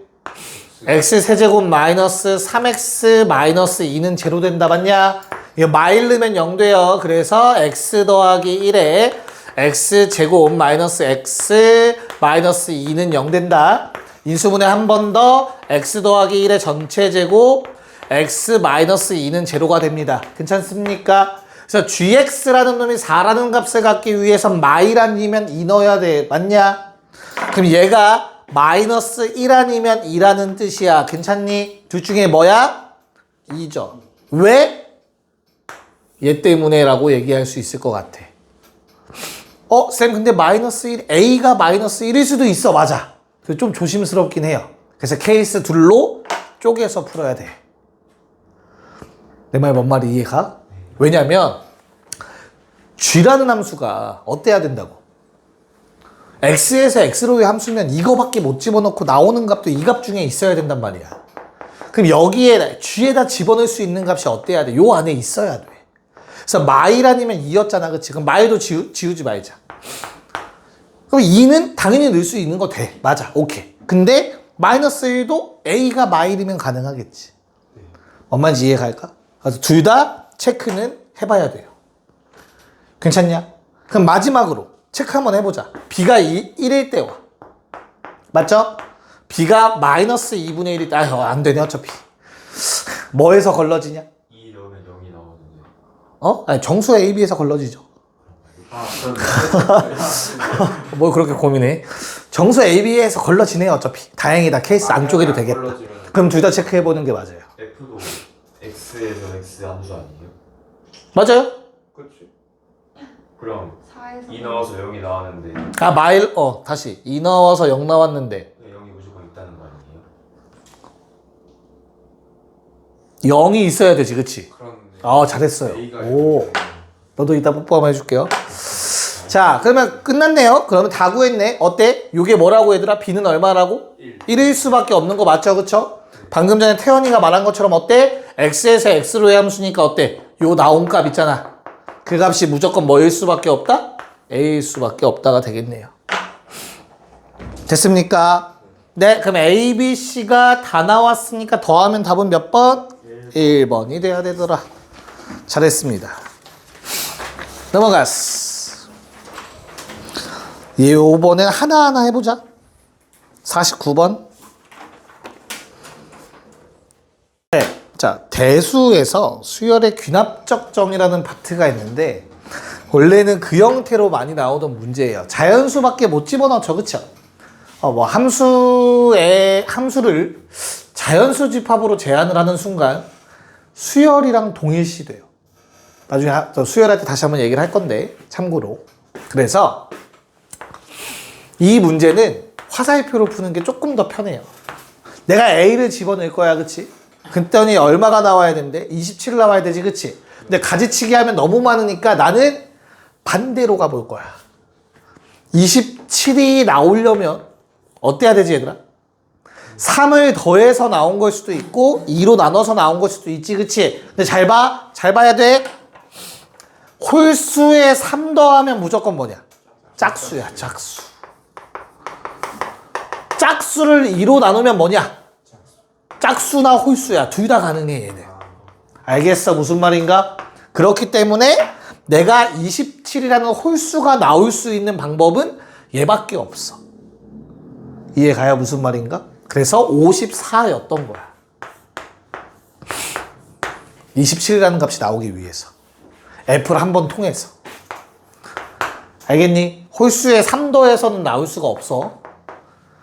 x 세제곱 마이너스 3x 마이너스 2는 제로 된다. 맞냐? 이거 마일르면 0 돼요. 그래서 x 더하기 1에 x 제곱 마이너스 x 마이너스 2는 0 된다. 인수분해 한 번 더 x 더하기 1의 전체 제곱 x 마이너스 2는 제로가 됩니다. 괜찮습니까? 그래서 gx라는 놈이 4라는 값을 갖기 위해서 마일 아니면 2 넣어야 돼. 맞냐? 그럼 얘가 마이너스 1 아니면 2라는 뜻이야. 괜찮니? 둘 중에 뭐야? 2죠. 왜? 얘 때문에 라고 얘기할 수 있을 것 같아. 쌤 근데 마이너스 1, A가 마이너스 1일 수도 있어. 맞아. 좀 조심스럽긴 해요. 그래서 케이스 둘로 쪼개서 풀어야 돼. 내 말 뭔 말이 이해가? 왜냐면 G라는 함수가 어때야 된다고? X에서 X로의 함수면 이거밖에 못 집어넣고 나오는 값도 이 값 중에 있어야 된단 말이야. 그럼 여기에 G에다 집어넣을 수 있는 값이 어때야 돼? 요 안에 있어야 돼. 그래서 마일 아니면 2였잖아. 그치? 그럼 마일도 지우지 말자. 그럼 2는 당연히 넣을 수 있는 거 돼. 맞아. 오케이. 근데 마이너스 1도 A가 마일이면 가능하겠지. 뭔 말인지 이해갈까? 그래서 둘 다 체크는 해봐야 돼요. 괜찮냐? 그럼 마지막으로 체크 한번 해보자. B가 1일 때와. 맞죠? B가 마이너스 2분의 1일 때. 안 되네 어차피. 뭐에서 걸러지냐? 2 넣으면 0이 나오는데. 아니 정수 AB에서 걸러지죠. 뭘 그렇게 고민해? 정수 AB에서 걸러지네요 어차피. 다행이다. 케이스 안쪽에도 되겠다. 그럼 둘 다 체크해보는 게 맞아요. F도 X에서 X 함수 아니에요? 맞아요? 그렇지. 그럼 2 넣어서 0이 나왔는데 마일 다시 2 넣어서 0 나왔는데 0이 무조건 있다는 거 아니에요? 0이 있어야 되지. 그치? 그런데 잘했어요. A가 오, 너도 이따 뽀뽀 한번 해줄게요. 자, 그러면 끝났네요. 그러면 다 구했네. 어때? 요게 뭐라고 얘들아? B는 얼마라고? 1일 수밖에 없는 거 맞죠? 그쵸? 방금 전에 태연이가 말한 것처럼 어때? X에서 X로의 함수니까 어때? 요 나온 값 있잖아. 그 값이 무조건 뭐일 수밖에 없다? A일 수밖에 없다가 되겠네요. 됐습니까? 네, 그럼 A, B, C가 다 나왔으니까 더하면 답은 몇 번? 1번이 돼야 되더라. 잘했습니다. 넘어갔어. 요번엔 하나하나 해보자. 49번. 네. 자, 대수에서 수열의 귀납적 정이라는 파트가 있는데 원래는 그 형태로 많이 나오던 문제예요. 자연수밖에 못 집어넣죠. 그쵸? 함수를 자연수 집합으로 제한을 하는 순간 수열이랑 동일시돼요. 나중에 수열할 때 다시 한번 얘기를 할 건데 참고로. 그래서 이 문제는 화살표로 푸는 게 조금 더 편해요. 내가 A를 집어넣을 거야. 그치? 그랬더니 얼마가 나와야 된대? 27을 나와야 되지. 그치? 근데 가지치기 하면 너무 많으니까 나는 반대로 가볼 거야. 27이 나오려면 어때야 되지 얘들아? 3을 더해서 나온 걸 수도 있고 2로 나눠서 나온 걸 수도 있지, 그치? 근데 잘 봐. 잘 봐야 돼. 홀수에 3 더하면 무조건 뭐냐? 짝수야, 짝수. 짝수를 2로 나누면 뭐냐? 짝수나 홀수야. 둘 다 가능해, 얘는. 알겠어? 무슨 말인가? 그렇기 때문에 내가 27이라는 홀수가 나올 수 있는 방법은 얘밖에 없어. 이해가요? 무슨 말인가? 그래서 54였던 거야. 27이라는 값이 나오기 위해서. F를 한 번 통해서. 알겠니? 홀수에 3 더해서는 나올 수가 없어.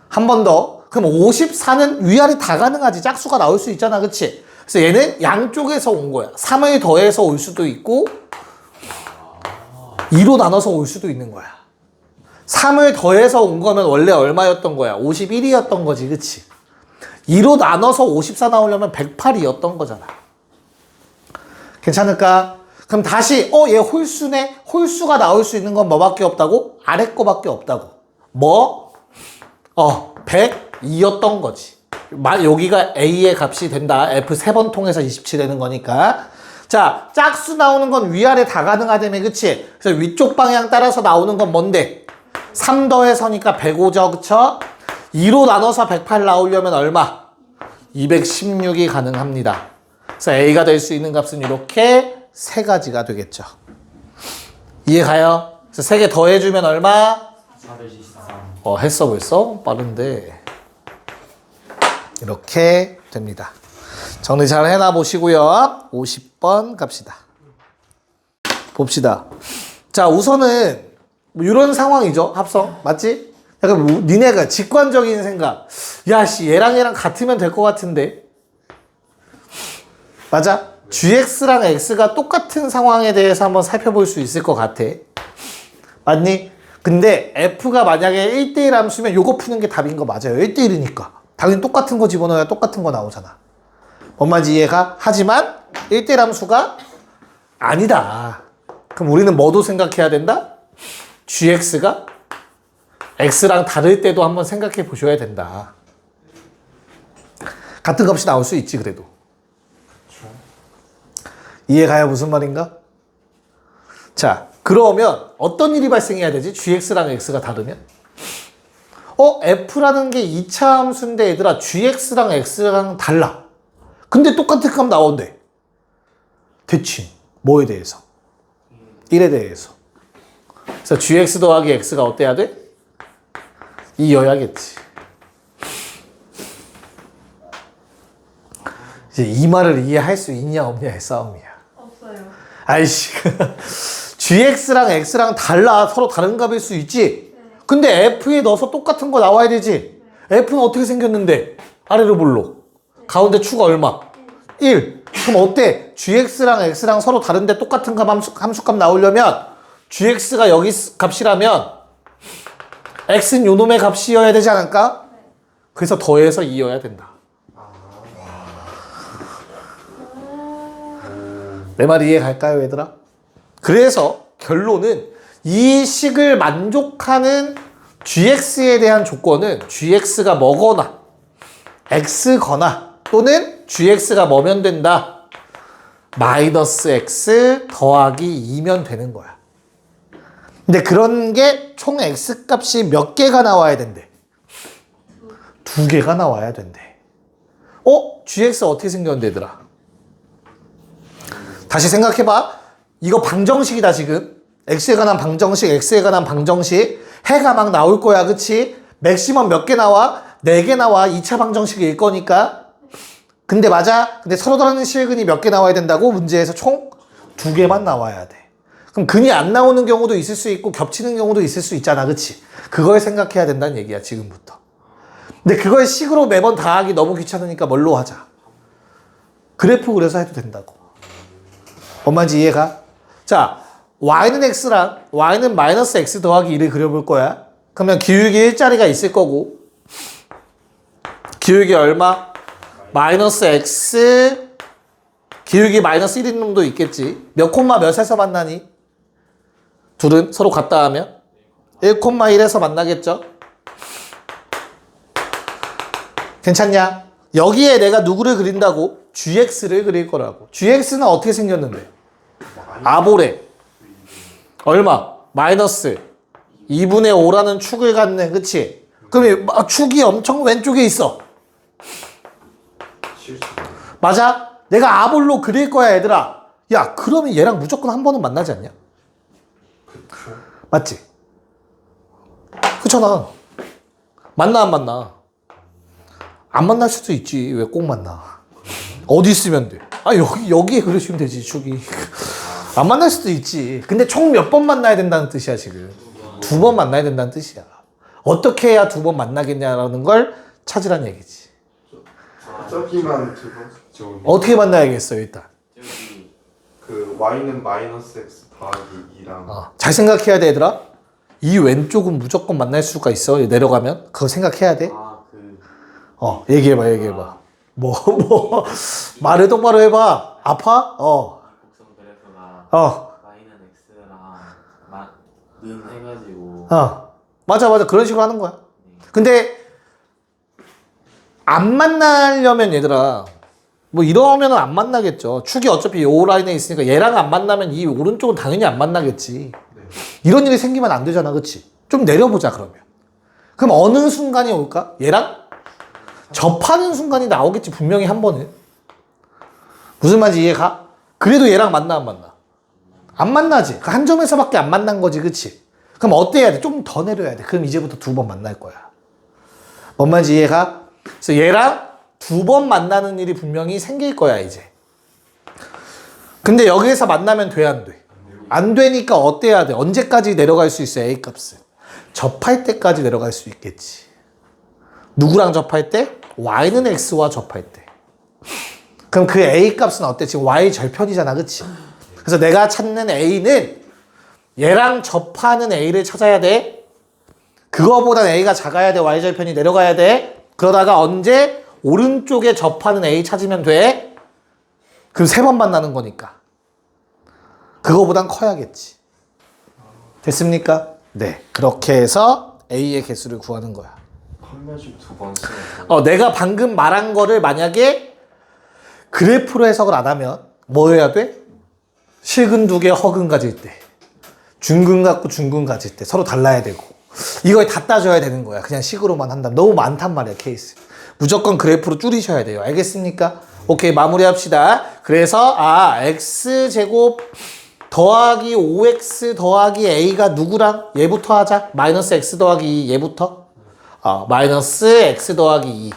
한 번 더. 그럼 54는 위아래 다 가능하지. 짝수가 나올 수 있잖아. 그치? 그래서 얘는 양쪽에서 온 거야. 3을 더해서 올 수도 있고 2로 나눠서 올 수도 있는 거야. 3을 더해서 온 거면 원래 얼마였던 거야? 51이었던 거지. 그치? 2로 나눠서 54 나오려면 108이었던 거잖아. 괜찮을까? 그럼 다시 얘 홀수네? 홀수가 나올 수 있는 건 뭐밖에 없다고? 아래 거밖에 없다고. 뭐? 102였던 거지. 여기가 A의 값이 된다. F 3번 통해서 27 되는 거니까. 자, 짝수 나오는 건 위아래 다 가능하다며, 그치? 그래서 위쪽 방향 따라서 나오는 건 뭔데? 3 더해서니까 105죠, 그쵸? 2로 나눠서 108 나오려면 얼마? 216이 가능합니다. 그래서 A가 될 수 있는 값은 이렇게 3가지가 되겠죠. 이해가요? 그래서 3개 더해주면 얼마? 423. 했어 벌써? 빠른데. 이렇게 됩니다. 정리 잘 해놔 보시고요. 50번 갑시다. 봅시다. 자, 우선은 뭐 이런 상황이죠. 합성. 맞지? 약간 니네가 직관적인 생각. 야, 씨, 얘랑 같으면 될 것 같은데. 맞아? GX랑 X가 똑같은 상황에 대해서 한번 살펴볼 수 있을 것 같아. 맞니? 근데 F가 만약에 1대1 함수면 요거 푸는 게 답인 거 맞아요. 1대1이니까. 당연히 똑같은 거 집어넣어야 똑같은 거 나오잖아. 뭔 말인지 이해가? 하지만 1대1 함수가 아니다. 그럼 우리는 뭐도 생각해야 된다? GX가 X랑 다를 때도 한번 생각해 보셔야 된다. 같은 값이 나올 수 있지 그래도. 이해가요? 무슨 말인가? 자, 그러면 어떤 일이 발생해야 되지? GX랑 X가 다르면? F라는 게 2차 함수인데 얘들아 GX랑 X랑 달라. 근데 똑같은 값 나온대. 대칭. 뭐에 대해서? 1에 대해서. 그래서 GX 더하기 X가 어때야 돼? 2여야겠지. 이제 이 말을 이해할 수 있냐 없냐의 싸움이야. 없어요. 아이씨. GX랑 X랑 달라. 서로 다른 값일 수 있지. 근데 F에 넣어서 똑같은 거 나와야 되지. F는 어떻게 생겼는데? 아래로 볼로. 가운데 추가 얼마? 1. 그럼 어때? GX랑 X랑 서로 다른데 똑같은 값 함수값 나오려면 GX가 여기 값이라면 X는 요 놈의 값이어야 되지 않을까? 그래서 더해서 2여야 된다. 내 말 이해 갈까요, 얘들아? 그래서 결론은 이 식을 만족하는 GX에 대한 조건은 GX가 뭐거나 X거나 또는 GX가 뭐면 된다? 마이너스 X 더하기 2면 되는 거야. 근데 그런 게 총 X 값이 몇 개가 나와야 된대? 2개가 나와야 된대. GX 어떻게 생겼는데 얘들아? 다시 생각해봐. 이거 방정식이다 지금. X에 관한 방정식, X에 관한 방정식. 해가 막 나올 거야, 그치? 맥시멈 몇 개 나와? 4개 나와. 2차 방정식일 거니까. 근데 맞아? 근데 서로 다른 실근이 몇 개 나와야 된다고? 문제에서 총 2개만 나와야 돼. 그럼 근이 안 나오는 경우도 있을 수 있고 겹치는 경우도 있을 수 있잖아, 그치? 그걸 생각해야 된다는 얘기야, 지금부터. 근데 그걸 식으로 매번 다 하기 너무 귀찮으니까 뭘로 하자? 그래프 그려서 해도 된다고. 뭔 말인지 이해가? 자, y는 x랑 y는 마이너스 x 더하기 1을 그려볼 거야. 그러면 기울기 1자리가 있을 거고 기울기 얼마? 마이너스 x 기울기 마이너스 1인 놈도 있겠지. 몇 콤마 몇에서 만나니? 둘은 서로 같다 하면 1,1에서 만나겠죠? 괜찮냐? 여기에 내가 누구를 그린다고? gx를 그릴 거라고. gx는 어떻게 생겼는데? 아보레. 얼마? 마이너스 2분의 5라는 축을 갖네. 그치? 그럼 축이 엄청 왼쪽에 있어. 맞아? 내가 아볼로 그릴 거야, 얘들아. 야, 그러면 얘랑 무조건 한 번은 만나지 않냐? 그쵸. 맞지? 그렇잖아. 만나, 안 만나? 안 만날 수도 있지. 왜 꼭 만나? 어디 있으면 돼? 아, 여기에 그러시면 되지, 축이. 안 만날 수도 있지. 근데 총 몇 번 만나야 된다는 뜻이야, 지금. 2번 만나야 된다는 뜻이야. 어떻게 해야 2번 만나겠냐라는 걸 찾으란 얘기지. 저기만 두 번. 어떻게 만나야겠어, 일단. 여기 그 y는 마이너스 x 더하기 2랑 잘 생각해야 돼, 얘들아. 이 왼쪽은 무조건 만날 수가 있어. 내려가면. 그거 생각해야 돼. 얘기해봐. 말을 똑바로 해봐. 아파? 곡선 그래프가 y는 x랑 는 해가지고 맞아. 그런 식으로 하는 거야. 근데, 안 만나려면 얘들아, 이러면은 안 만나겠죠. 축이 어차피 요 라인에 있으니까 얘랑 안 만나면 이 오른쪽은 당연히 안 만나겠지. 이런 일이 생기면 안 되잖아. 그치? 좀 내려보자, 그러면. 그럼 어느 순간이 올까? 얘랑 접하는 순간이 나오겠지, 분명히 한 번은. 무슨 말인지 이해가? 그래도 얘랑 만나, 안 만나? 안 만나지. 그 한 점에서밖에 안 만난 거지, 그치? 그럼 어때야 돼? 좀 더 내려야 돼. 그럼 이제부터 2번 만날 거야. 뭔 말인지 이해가? 그래서 얘랑 2번 만나는 일이 분명히 생길 거야, 이제. 근데 여기에서 만나면 돼, 안 돼? 안 되니까 어때야 돼? 언제까지 내려갈 수 있어, A 값은? 접할 때까지 내려갈 수 있겠지. 누구랑 접할 때? y는 x와 접할 때. 그럼 그 A 값은 어때? 지금 y 절편이잖아, 그치? 그래서 내가 찾는 A는 얘랑 접하는 A를 찾아야 돼. 그거보단 A가 작아야 돼. y 절편이 내려가야 돼. 그러다가 언제? 오른쪽에 접하는 A 찾으면 돼. 그럼 3번 만나는 거니까. 그거보단 커야겠지. 됐습니까? 네. 그렇게 해서 A의 개수를 구하는 거야. 한 번씩 2번 쓰면 내가 방금 말한 거를 만약에 그래프로 해석을 안 하면 뭐 해야 돼? 실근 2개 허근 가질 때, 중근 갖고 중근 가질 때 서로 달라야 되고, 이걸 다 따져야 되는 거야. 그냥 식으로만 한다면. 너무 많단 말이야, 케이스. 무조건 그래프로 줄이셔야 돼요. 알겠습니까? 오케이, 마무리합시다. 그래서 x제곱 더하기 5x 더하기 a가 누구랑? 얘부터 하자. 마이너스 x 더하기 2 얘부터. 마이너스 x 더하기 2.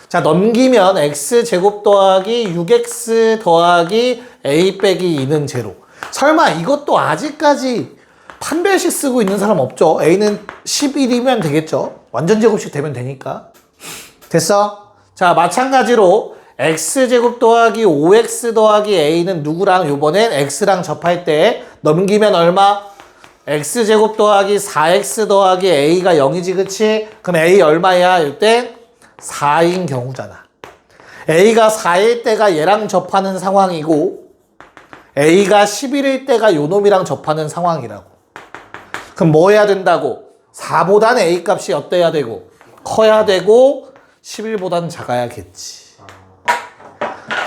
자, 넘기면 x제곱 더하기 6x 더하기 a 빼기 2는 제로. 설마 이것도 아직까지 판별식 쓰고 있는 사람 없죠? a는 11이면 되겠죠? 완전 제곱식 되면 되니까. 됐어? 자, 마찬가지로 x제곱 더하기 5x 더하기 a는 누구랑? 요번엔 x랑 접할 때 넘기면 얼마? x제곱 더하기 4x 더하기 a가 0이지, 그치? 그럼 a 얼마야? 이때 4인 경우잖아. a가 4일 때가 얘랑 접하는 상황이고 a가 11일 때가 요 놈이랑 접하는 상황이라고. 그럼 뭐 해야 된다고? 4보단 a 값이 어때야 되고? 커야 되고 11보단 작아야겠지.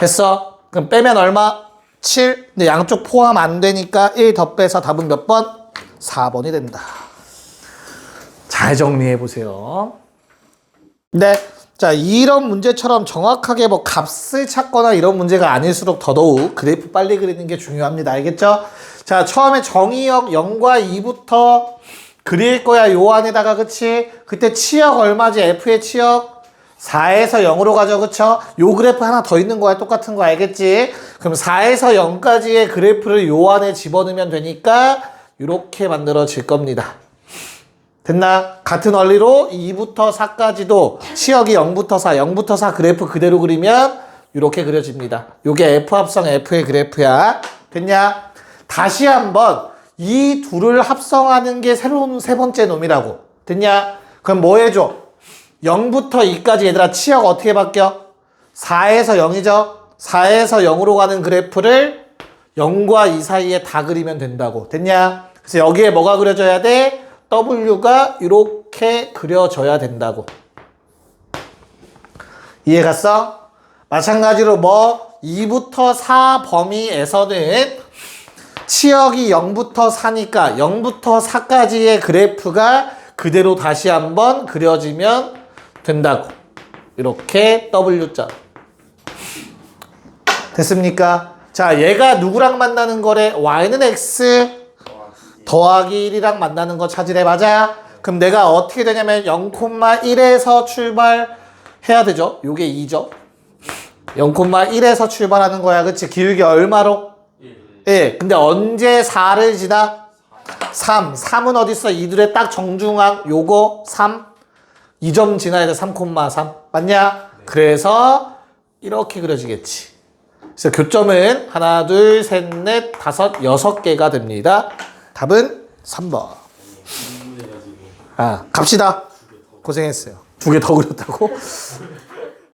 됐어? 그럼 빼면 얼마? 7. 근데 양쪽 포함 안 되니까 1 더 빼서 답은 몇 번? 4번이 된다. 잘 정리해 보세요. 네. 자, 이런 문제처럼 정확하게 값을 찾거나 이런 문제가 아닐수록 더더욱 그래프 빨리 그리는 게 중요합니다. 알겠죠? 자, 처음에 정의역 0과 2부터 그릴 거야. 요 안에다가, 그치? 그때 치역 얼마지? F의 치역? 4에서 0으로 가죠, 그쵸? 요 그래프 하나 더 있는 거야. 똑같은 거 알겠지? 그럼 4에서 0까지의 그래프를 요 안에 집어넣으면 되니까 이렇게 만들어질 겁니다. 됐나? 같은 원리로 2부터 4까지도 치역이 0부터 4, 0부터 4 그래프 그대로 그리면 이렇게 그려집니다. 요게 F 합성 F의 그래프야. 됐냐? 다시 한번 이 둘을 합성하는 게 새로운 세 번째 놈이라고. 됐냐? 그럼 뭐 해줘? 0부터 2까지 얘들아 치역 어떻게 바뀌어? 4에서 0이죠? 4에서 0으로 가는 그래프를 0과 2 사이에 다 그리면 된다고. 됐냐? 그래서 여기에 뭐가 그려져야 돼? W가 이렇게 그려져야 된다고. 이해 갔어? 마찬가지로 뭐 2부터 4 범위에서는 치역이 0부터 4니까 0부터 4까지의 그래프가 그대로 다시 한번 그려지면 된다고. 이렇게 W자. 됐습니까? 자, 얘가 누구랑 만나는 거래? Y는 X 더하기 1이랑 만나는 거 찾으래. 맞아? 그럼 내가 어떻게 되냐면 0,1에서 출발해야 되죠. 요게 2죠. 0,1에서 출발하는 거야. 그치? 기울기 얼마로? 1. 근데 언제 4를 지나? 3. 3은 어딨어? 이둘의 딱 정중앙. 요거 3. 2점 지나야 돼. 3,3. 맞냐? 그래서 이렇게 그려지겠지. 그래서 교점은 하나, 둘, 셋, 넷, 다섯, 6개가 됩니다. 답은 3번. 질문해가지고 아, 갑시다. 고생했어요. 2개 더 그렸다고?